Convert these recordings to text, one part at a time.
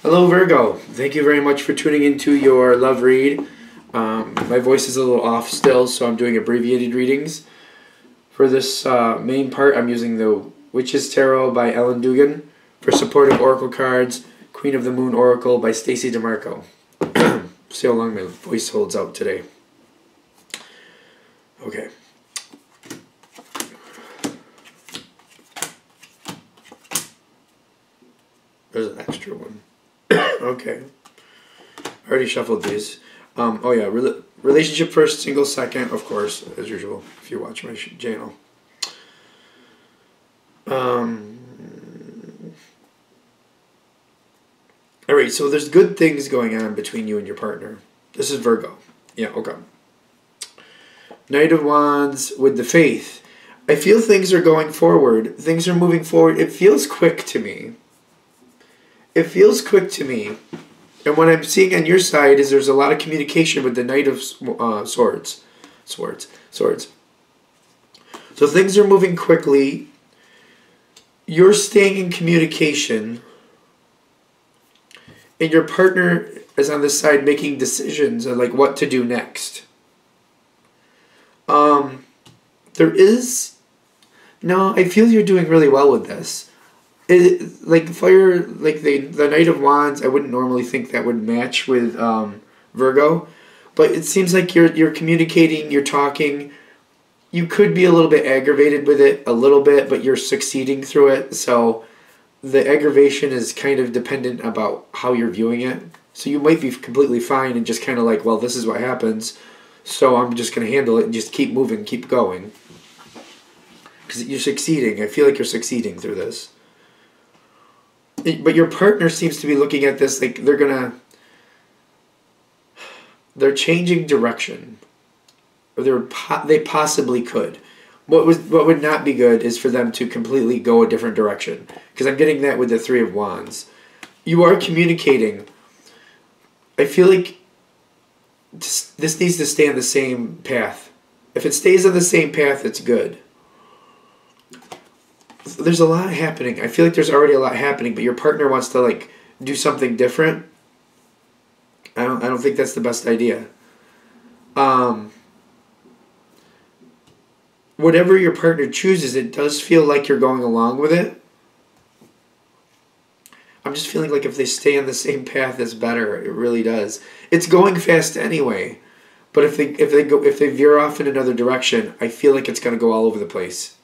Hello, Virgo. Thank you very much for tuning into your love read. My voice is a little off still, so I'm doing abbreviated readings. For this main part, I'm using the Witch's Tarot by Ellen Dugan. For supportive oracle cards, Queen of the Moon Oracle by Stacey DeMarco. See how long my voice holds out today. Okay. There's an extra one. Okay. I already shuffled these. Oh yeah, relationship first, single second, of course, as usual, if you watch my channel. Alright, so there's good things going on between you and your partner. This is Virgo. Yeah, okay. Knight of Wands with the Faith. I feel things are going forward. Things are moving forward. It feels quick to me. It feels quick to me. And what I'm seeing on your side is there's a lot of communication with the Knight of Swords. So things are moving quickly. You're staying in communication. And your partner is on this side making decisions on like what to do next. There is... No, I feel you're doing really well with this. Like fire, like the Knight of Wands, I wouldn't normally think that would match with Virgo, but it seems like you're communicating, you're talking. You could be a little bit aggravated with it, a little bit, but you're succeeding through it. So the aggravation is kind of dependent about how you're viewing it. So you might be completely fine and just kind of like, well, this is what happens, so I'm just going to handle it and just keep moving, keep going. Because you're succeeding. I feel like you're succeeding through this. But your partner seems to be looking at this like they're changing direction. Or they possibly could. What would not be good is for them to completely go a different direction. Because I'm getting that with the Three of Wands. You are communicating. I feel like this needs to stay on the same path. If it stays on the same path, it's good. There's a lot happening. I feel like there's already a lot happening, but your partner wants to like do something different. I don't think that's the best idea. Whatever your partner chooses, it does feel like you're going along with it. I'm just feeling like if they stay on the same path, it's better. It really does. It's going fast anyway, but if they veer off in another direction, I feel like it's going to go all over the place.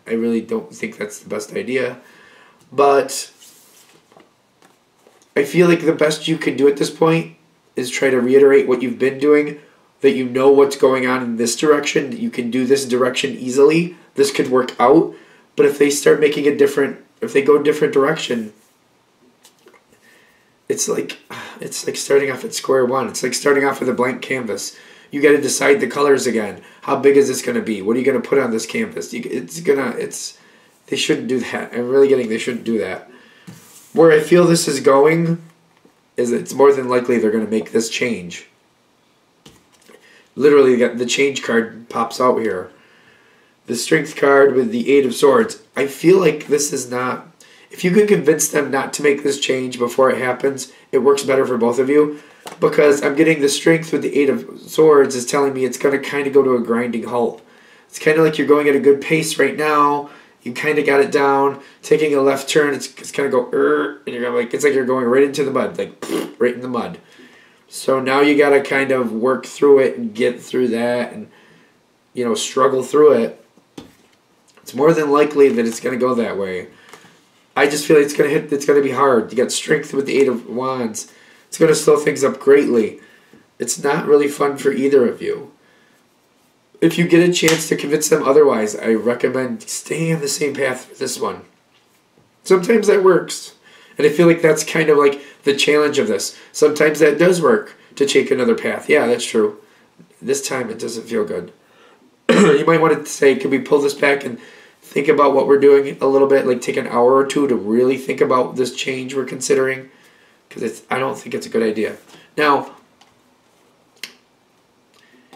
I really don't think that's the best idea. But I feel like the best you can do at this point is try to reiterate what you've been doing, that you know what's going on in this direction, that you can do this direction easily. This could work out. But if they start making if they go a different direction, it's like starting off at square one. It's like starting off with a blank canvas. You got to decide the colors again. How big is this going to be? What are you going to put on this canvas? They shouldn't do that. I'm really getting they shouldn't do that. Where I feel this is going is it's more than likely they're going to make this change. Literally, the change card pops out here. The Strength card with the Eight of Swords. I feel like this is not... If you can convince them not to make this change before it happens, it works better for both of you. Because I'm getting the Strength with the Eight of Swords is telling me it's going to kind of go to a grinding halt. It's kind of like you're going at a good pace right now. You kind of got it down. Taking a left turn, it's kind of go, and you're like, it's like you're going right into the mud, like right in the mud. So now you got to kind of work through it and get through that and, struggle through it. It's more than likely that it's going to go that way. I just feel like it's going to be hard. You got Strength with the Eight of Wands. It's going to slow things up greatly. It's not really fun for either of you. If you get a chance to convince them otherwise, I recommend staying on the same path for this one. Sometimes that works. And I feel like that's kind of like the challenge of this. Sometimes that does work to take another path. Yeah, that's true. This time it doesn't feel good. You might want to say, can we pull this back and think about what we're doing a little bit? Like take an hour or two to really think about this change we're considering. Because I don't think it's a good idea. Now,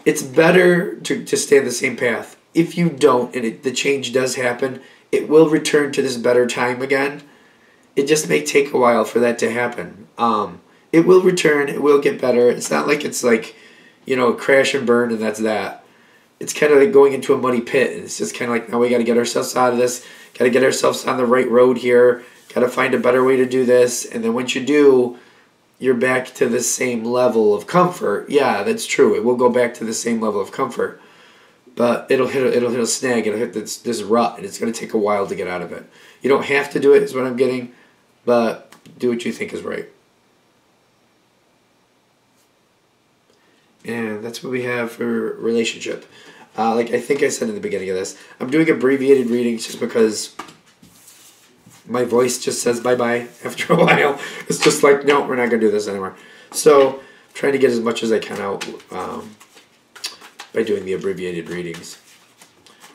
it's better to stay on the same path. If you don't, and the change does happen, it will return to this better time again. it just may take a while for that to happen. It will return. It will get better. It's not like it's like, crash and burn and that's that. It's kind of like going into a muddy pit. And it's just kind of like, now we got to get ourselves out of this. Got to get ourselves on the right road here. Got to find a better way to do this. And then once you do, you're back to the same level of comfort. Yeah, that's true. It will go back to the same level of comfort. But it'll hit a snag. It'll hit this rut. And it's going to take a while to get out of it. You don't have to do it is what I'm getting. But do what you think is right. And that's what we have for relationship. Like I think I said in the beginning of this, I'm doing abbreviated readings just because my voice just says bye-bye after a while. It's just like, no, we're not going to do this anymore. So I'm trying to get as much as I can out by doing the abbreviated readings.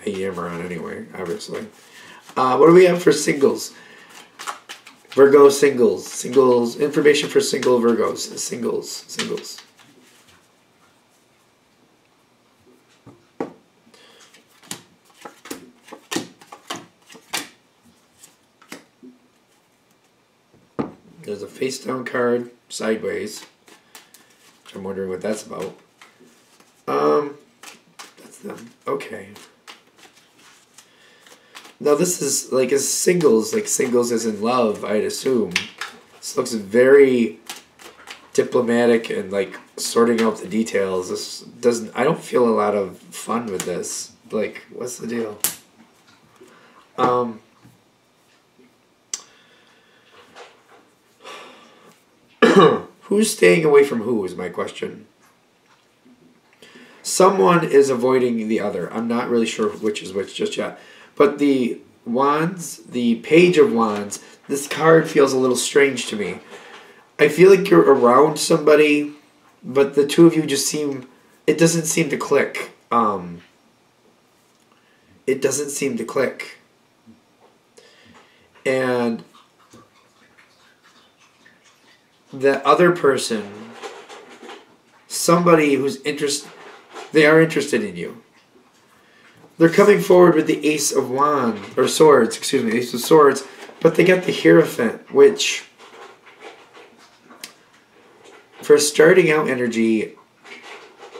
I yammer on anyway, obviously. What do we have for singles? Virgo singles. Singles. Information for single Virgos. Singles. There's a face down card, sideways, which I'm wondering what that's about. That's them. Okay. Now this is like as singles as in love, I'd assume. This looks very diplomatic and like sorting out the details. This doesn't. I don't feel a lot of fun with this. Like, what's the deal? Who's staying away from who is my question. Someone is avoiding the other. I'm not really sure which is which just yet. But the Wands, the Page of Wands, this card feels a little strange to me. I feel like you're around somebody, but the two of you just seem... It doesn't seem to click. It doesn't seem to click. And the other person, somebody who's they are interested in you. They're coming forward with the Ace of Swords, Ace of Swords, but they got the Hierophant, which, for starting out energy,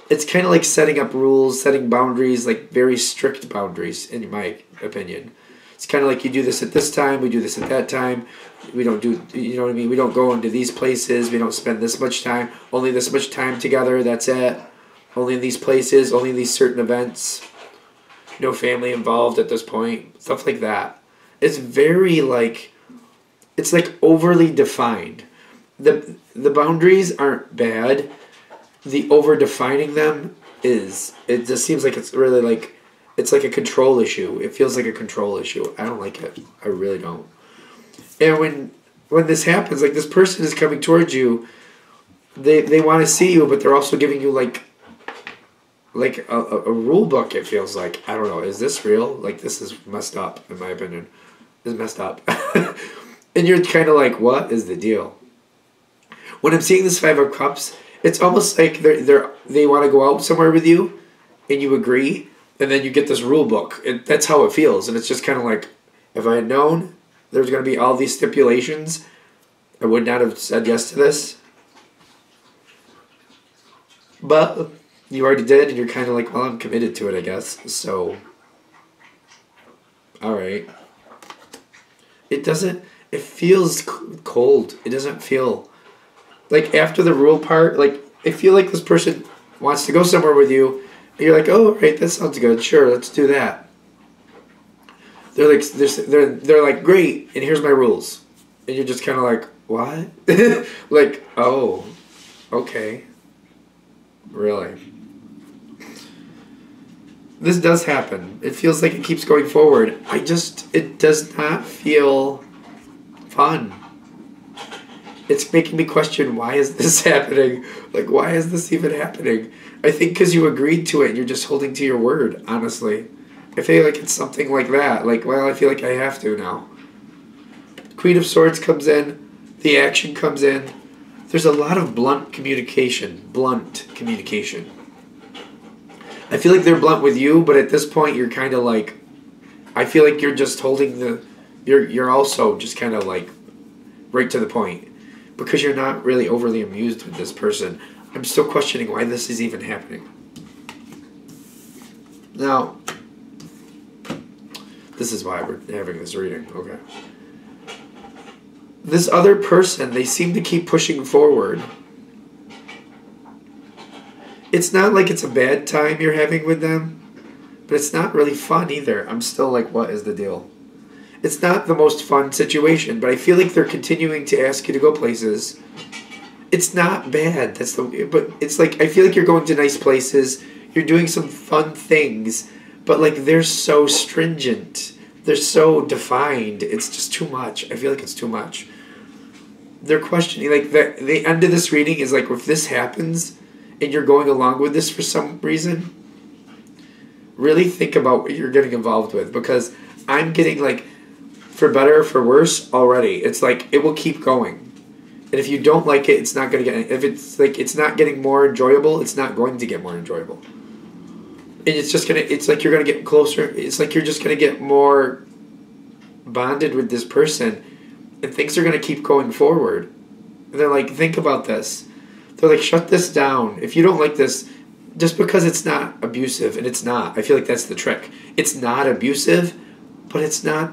it's kind of like setting up rules, setting boundaries, like very strict boundaries, in my opinion. It's kind of like you do this at this time, we do this at that time. We don't do, you know what I mean? We don't go into these places. We don't spend this much time. Only this much time together. That's it. Only in these places. Only in these certain events. No family involved at this point. Stuff like that. It's very like, it's like overly defined. The boundaries aren't bad. The over defining them is, it just seems like it's really like, it's like a control issue. It feels like a control issue. I don't like it. I really don't. And when this happens, like this person is coming towards you, they want to see you, but they're also giving you like a rule book, it feels like. I don't know, is this real? Like, this is messed up, in my opinion. It's messed up. And you're kind of like, what is the deal? When I'm seeing this Five of Cups, it's almost like they want to go out somewhere with you, and you agree, and then you get this rule book. That's how it feels, and it's just kind of like, if I had known there's going to be all these stipulations, I would not have said yes to this. But you already did, and you're kind of like, well, I'm committed to it, I guess. So, all right. It feels cold. It doesn't feel, like after the rule part, like I feel like this person wants to go somewhere with you, and you're like, oh, right, that sounds good. Sure, let's do that. They're like, great, and here's my rules. And you're just kind of like, what? Like, oh, okay. Really? This does happen. It feels like it keeps going forward. It does not feel fun. It's making me question, why is this happening? Like, why is this even happening? I think because you agreed to it and you're just holding to your word, honestly. I feel like it's something like that. Like, well, I feel like I have to now. Queen of Swords comes in. The action comes in. There's a lot of blunt communication. I feel like they're blunt with you, but at this point you're kind of like, I feel like you're just holding you're also just kind of like right to the point. Because you're not really overly amused with this person. I'm still questioning why this is even happening. Now, this is why we're having this reading. Okay. This other person, they seem to keep pushing forward. It's not like it's a bad time you're having with them, but it's not really fun either. I'm still like, what is the deal? It's not the most fun situation, but I feel like they're continuing to ask you to go places. It's not bad. But it's like, I feel like you're going to nice places. You're doing some fun things, but like they're so stringent. They're so defined. It's just too much. I feel like it's too much. They're questioning, like the end of this reading is like, if this happens and you're going along with this for some reason, really think about what you're getting involved with, because I'm getting like, for better or for worse already. It's like, it will keep going. And if you don't like it, it's not going to get, if it's like, it's not getting more enjoyable, it's not going to get more enjoyable. And it's just going to, it's like you're going to get closer. It's like you're just going to get more bonded with this person, and things are going to keep going forward. And they're like, think about this. They're like, shut this down. If you don't like this, just because it's not abusive, and it's not. I feel like that's the trick. It's not abusive, but it's not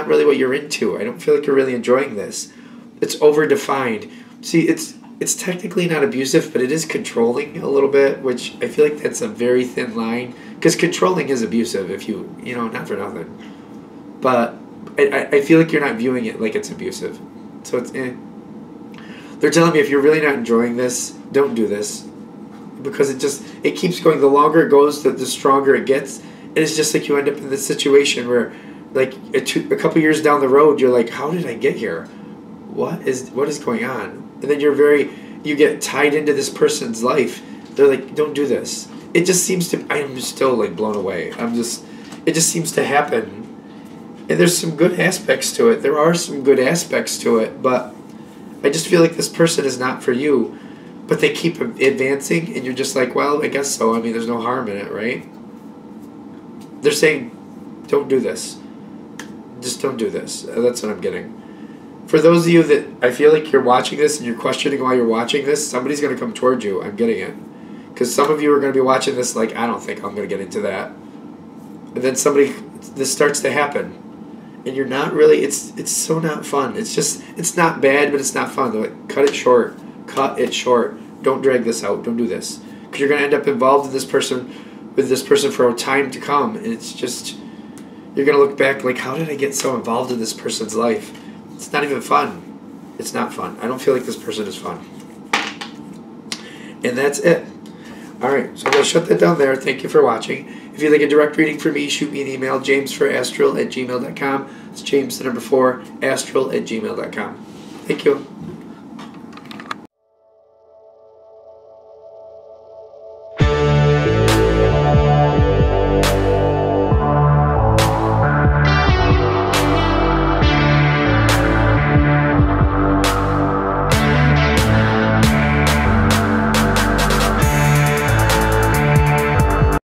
really what you're into. I don't feel like you're really enjoying this. It's over-defined. See, it's technically not abusive, but it is controlling a little bit, which I feel like that's a very thin line. Because controlling is abusive if you know, not for nothing. But I feel like you're not viewing it like it's abusive. So it's, They're telling me if you're really not enjoying this, don't do this. Because it keeps going. The longer it goes, the stronger it gets. And it's just like you end up in this situation where, like, a couple years down the road, you're like, how did I get here? What is going on? And then you get tied into this person's life. They're like, don't do this. It just seems to, I'm still like blown away. It just seems to happen. And there's some good aspects to it. There are some good aspects to it, but I just feel like this person is not for you. But they keep advancing, and you're just like, well, I guess so. I mean, there's no harm in it, right? They're saying, don't do this. Just don't do this. That's what I'm getting. For those of you that I feel like you're watching this and you're questioning why you're watching this, somebody's going to come towards you. I'm getting it. Because some of you are going to be watching this like, I don't think I'm going to get into that. And then this starts to happen. And you're not really, it's so not fun. It's not bad, but it's not fun. They're like, cut it short. Cut it short. Don't drag this out. Don't do this. Because you're going to end up involved with this person for a time to come. And it's just, you're going to look back like, how did I get so involved in this person's life? It's not even fun. It's not fun. I don't feel like this person is fun. And that's it. Alright, so I'm going to shut that down there. Thank you for watching. If you'd like a direct reading from me, shoot me an email, jamesforastral@gmail.com. It's James, the number 4, astral@gmail.com. Thank you.